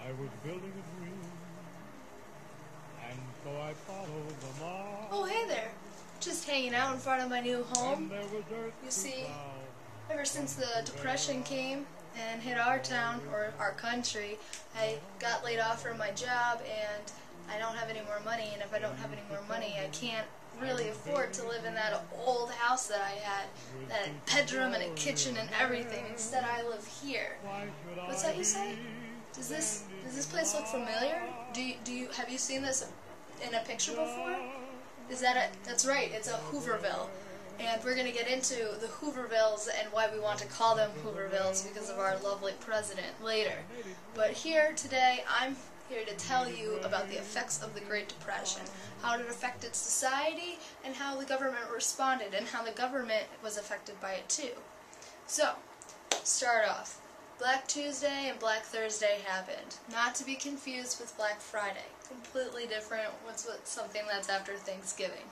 I was building a dream, and so I followed the mark. Oh, hey there. Just hanging out in front of my new home. There was earth You to see, plow. ever since the Depression came and hit our town, or our country, I got laid off from my job and I don't have any more money, and if I don't have any more money, I can't really afford to live in that old house that I had, that bedroom and a kitchen and everything. Instead, I live here. What's that you say? Does this place look familiar? Have you seen this in a picture before? Is that it? That's right, it's a Hooverville. And we're going to get into the Hoovervilles and why we want to call them Hoovervilles because of our lovely president later. But here today, I'm here to tell you about the effects of the Great Depression, how it affected society, and how the government responded, and how the government was affected by it too. So, start off. Black Tuesday and Black Thursday happened, not to be confused with Black Friday. Completely different. What's something that's after Thanksgiving.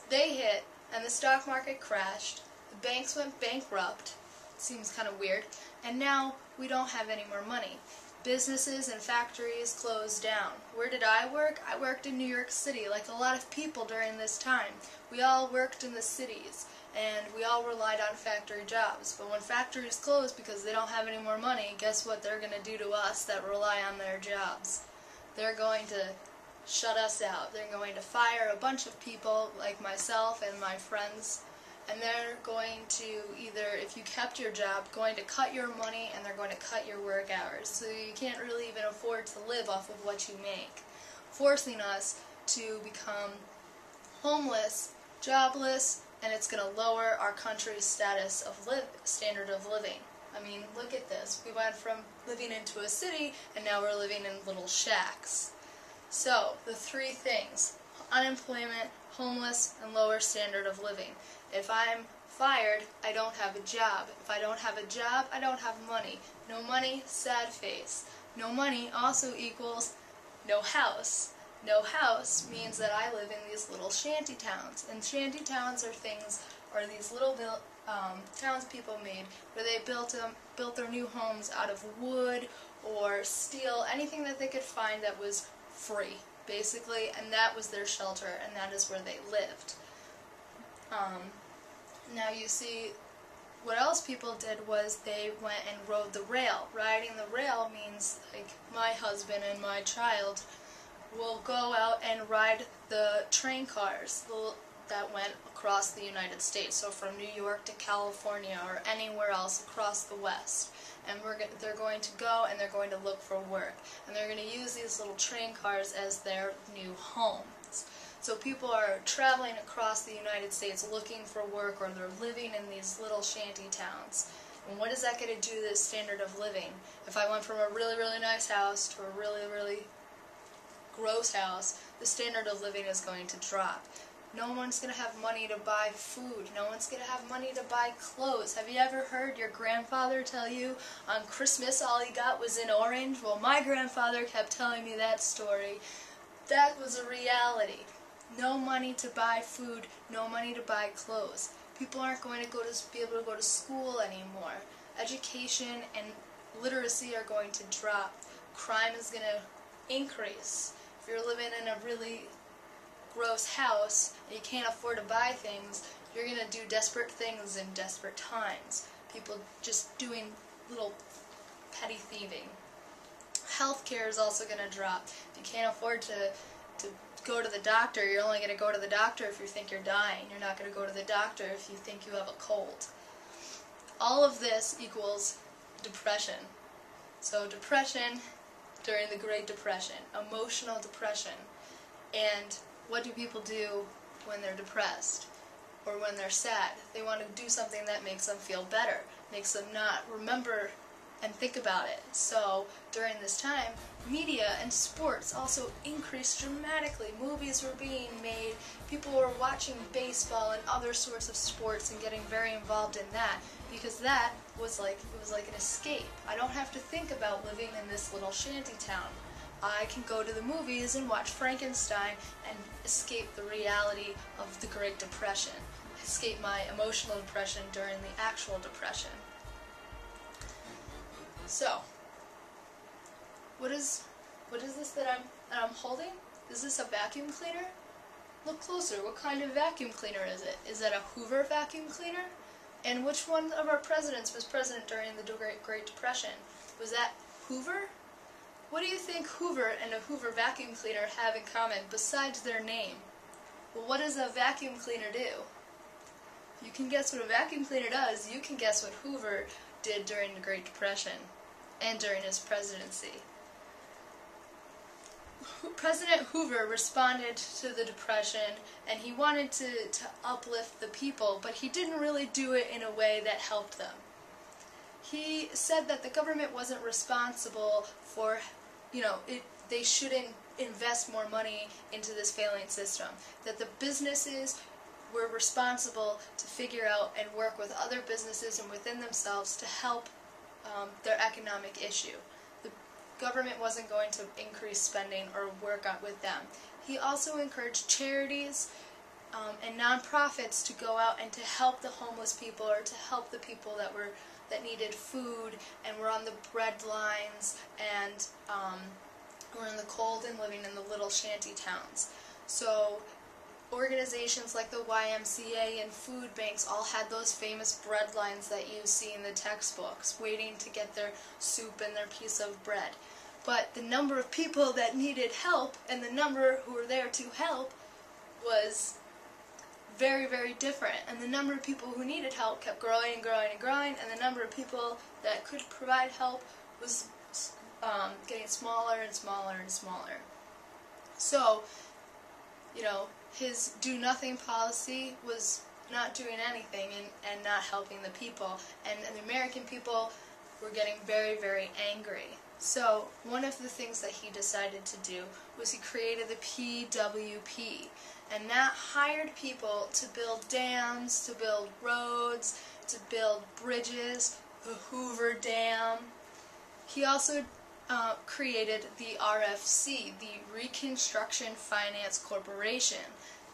They hit, and the stock market crashed. The banks went bankrupt. Seems kind of weird. And now we don't have any more money. Businesses and factories closed down. Where did I work? I worked in New York City, like a lot of people during this time. We all worked in the cities, and we all relied on factory jobs. But when factories close because they don't have any more money, guess what they're going to do to us that rely on their jobs? They're going to shut us out. They're going to fire a bunch of people like myself and my friends, and they're going to either, if you kept your job, going to cut your money, and they're going to cut your work hours. So you can't really even afford to live off of what you make, forcing us to become homeless, jobless, and it's going to lower our country's standard of living. I mean, look at this. We went from living into a city, and now we're living in little shacks. So, the three things: unemployment, homeless, and lower standard of living. If I'm fired, I don't have a job. If I don't have a job, I don't have money. No money, sad face. No money also equals no house. No house means that I live in these little shanty towns. And shanty towns are these little towns people made where they built their new homes out of wood or steel, anything that they could find that was free, basically, and that was their shelter, and that is where they lived. Now you see, what else people did was they went and rode the rail. Riding the rail means, like, my husband and my child will go out and ride the train cars that went across the United States, so from New York to California or anywhere else across the West. And they're going to go and they're going to look for work. And they're going to use these little train cars as their new homes. So people are traveling across the United States looking for work, or they're living in these little shanty towns. And what is that going to do to the standard of living? If I went from a really, really nice house to a really, really gross house, the standard of living is going to drop. No one's going to have money to buy food. No one's going to have money to buy clothes. Have you ever heard your grandfather tell you on Christmas all he got was an orange? Well, my grandfather kept telling me that story. That was a reality. No money to buy food, no money to buy clothes. People aren't going to be able to go to school anymore. Education and literacy are going to drop. Crime is going to increase. If you're living in a really gross house and you can't afford to buy things, you're going to do desperate things in desperate times. People just doing little petty thieving. Healthcare is also going to drop. If you can't afford to go to the doctor, you're only going to go to the doctor if you think you're dying. You're not going to go to the doctor if you think you have a cold. All of this equals depression. So depression during the Great Depression, emotional depression. And what do people do when they're depressed or when they're sad? They want to do something that makes them feel better, makes them not remember and think about it. So during this time, media and sports also increased dramatically. Movies were being made, people were watching baseball and other sorts of sports and getting very involved in that, because that was like an escape. I don't have to think about living in this little shanty town. I can go to the movies and watch Frankenstein and escape the reality of the Great Depression, escape my emotional depression during the actual depression. So, What is this that I'm holding? Is this a vacuum cleaner? Look closer. What kind of vacuum cleaner is it? Is it a Hoover vacuum cleaner? And which one of our presidents was president during the Great Depression? Was that Hoover? What do you think Hoover and a Hoover vacuum cleaner have in common besides their name? Well, what does a vacuum cleaner do? If you can guess what a vacuum cleaner does, you can guess what Hoover did during the Great Depression and during his presidency. President Hoover responded to the Depression, and he wanted to uplift the people, but he didn't really do it in a way that helped them. He said that the government wasn't responsible for, they shouldn't invest more money into this failing system, that the businesses were responsible to figure out and work with other businesses and within themselves to help their economic issue. The government wasn't going to increase spending or work with them. He also encouraged charities and nonprofits to go out and to help the homeless people or to help the people that needed food and were on the bread lines and were in the cold and living in the little shanty towns. So organizations like the YMCA and food banks all had those famous bread lines that you see in the textbooks, waiting to get their soup and their piece of bread. But the number of people that needed help and the number who were there to help was very, very different. And the number of people who needed help kept growing and growing and growing, and the number of people that could provide help was getting smaller and smaller and smaller. So, his do-nothing policy was not doing anything and not helping the people. And the American people were getting very, very angry. So one of the things that he decided to do was he created the PWP. And that hired people to build dams, to build roads, to build bridges, the Hoover Dam. He also created the RFC, the Reconstruction Finance Corporation.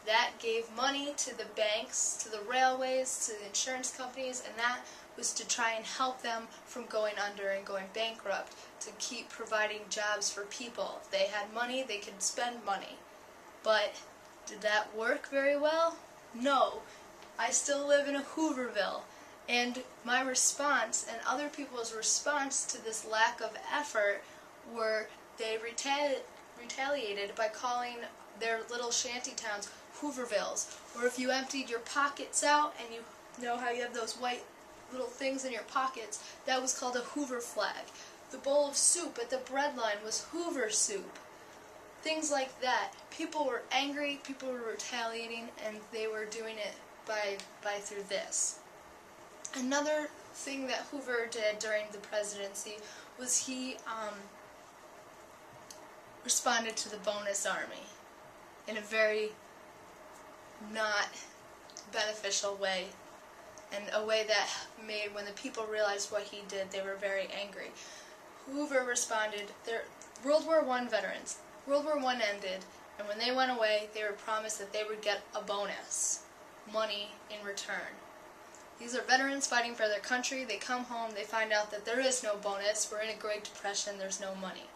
That gave money to the banks, to the railways, to the insurance companies, and that was to try and help them from going under and going bankrupt, to keep providing jobs for people. If they had money, they could spend money. But did that work very well? No. I still live in a Hooverville, and my response and other people's response to this lack of effort were they retaliated by calling their little shanty towns Hoovervilles. Or if you emptied your pockets out, and you know how you have those white little things in your pockets, that was called a Hoover flag. The bowl of soup at the bread line was Hoover soup. Things like that. People were angry, people were retaliating, and they were doing it by through this. Another thing that Hoover did during the presidency was he responded to the bonus army in a very not beneficial way, and a way that made, when the people realized what he did, they were very angry. Hoover responded, World War I veterans. World War I ended, and when they went away, they were promised that they would get a bonus, money in return. These are veterans fighting for their country. They come home, they find out that there is no bonus. We're in a Great Depression, there's no money.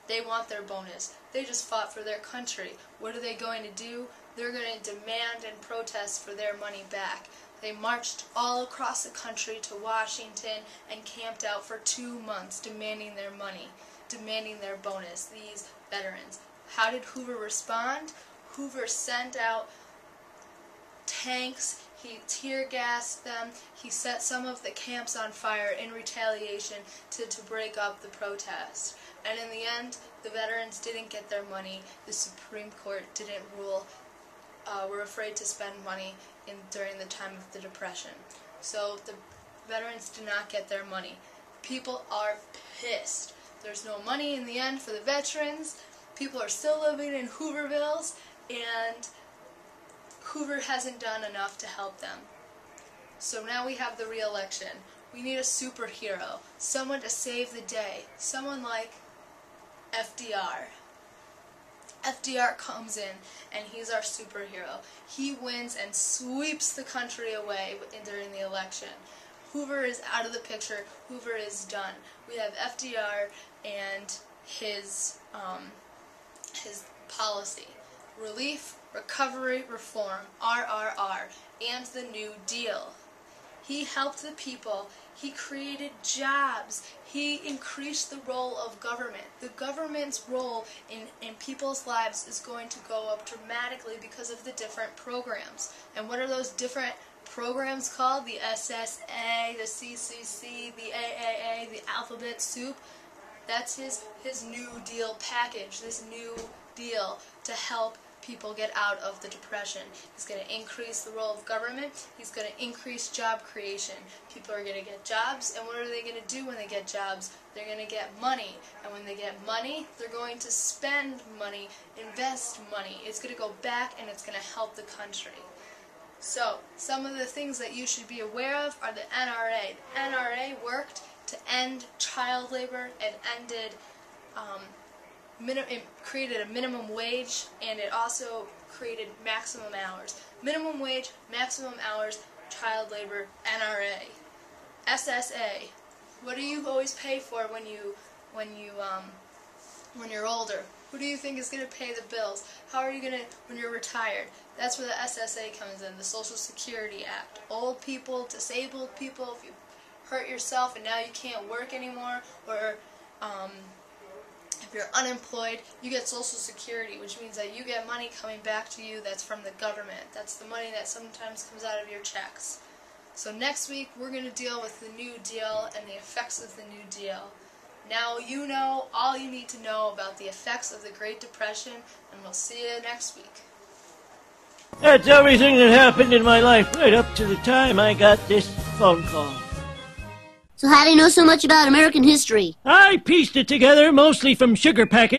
They want their bonus. They just fought for their country. What are they going to do? They're going to demand and protest for their money back. They marched all across the country to Washington and camped out for 2 months demanding their money, demanding their bonus, these veterans. How did Hoover respond? Hoover sent out tanks, he tear gassed them, he set some of the camps on fire in retaliation to break up the protest. And in the end, the veterans didn't get their money. The Supreme Court didn't rule, were afraid to spend money during the time of the Depression. So the veterans did not get their money. People are pissed. There's no money in the end for the veterans. People are still living in Hoovervilles, and Hoover hasn't done enough to help them. So now we have the re-election. We need a superhero, someone to save the day, someone like FDR. FDR comes in, and he's our superhero. He wins and sweeps the country away during the election. Hoover is out of the picture. Hoover is done. We have FDR, and his policy. Relief, Recovery, Reform, RRR, and the New Deal. He helped the people. He created jobs. He increased the role of government. The government's role in people's lives is going to go up dramatically because of the different programs. And what are those different programs called? The SSA, the CCC, the AAA, the alphabet soup. That's his New Deal package, this New Deal to help people get out of the depression. He's going to increase the role of government. He's going to increase job creation. People are going to get jobs, and what are they going to do when they get jobs? They're going to get money, and when they get money, they're going to spend money, invest money. It's going to go back, and it's going to help the country. So, some of the things that you should be aware of are the NRA. The NRA worked to end child labor and ended it created a minimum wage, and it also created maximum hours. Minimum wage, maximum hours, child labor, NRA. SSA. What do you always pay for when you're older? Who do you think is going to pay the bills? How are you going to when you're retired? That's where the SSA comes in, the Social Security Act. Old people, disabled people, if you hurt yourself and now you can't work anymore, or if you're unemployed, you get Social Security, which means that you get money coming back to you that's from the government. That's the money that sometimes comes out of your checks. So next week, we're going to deal with the New Deal and the effects of the New Deal. Now you know all you need to know about the effects of the Great Depression, and we'll see you next week. That's everything that happened in my life right up to the time I got this phone call. So how do you know so much about American history? I pieced it together mostly from sugar packets.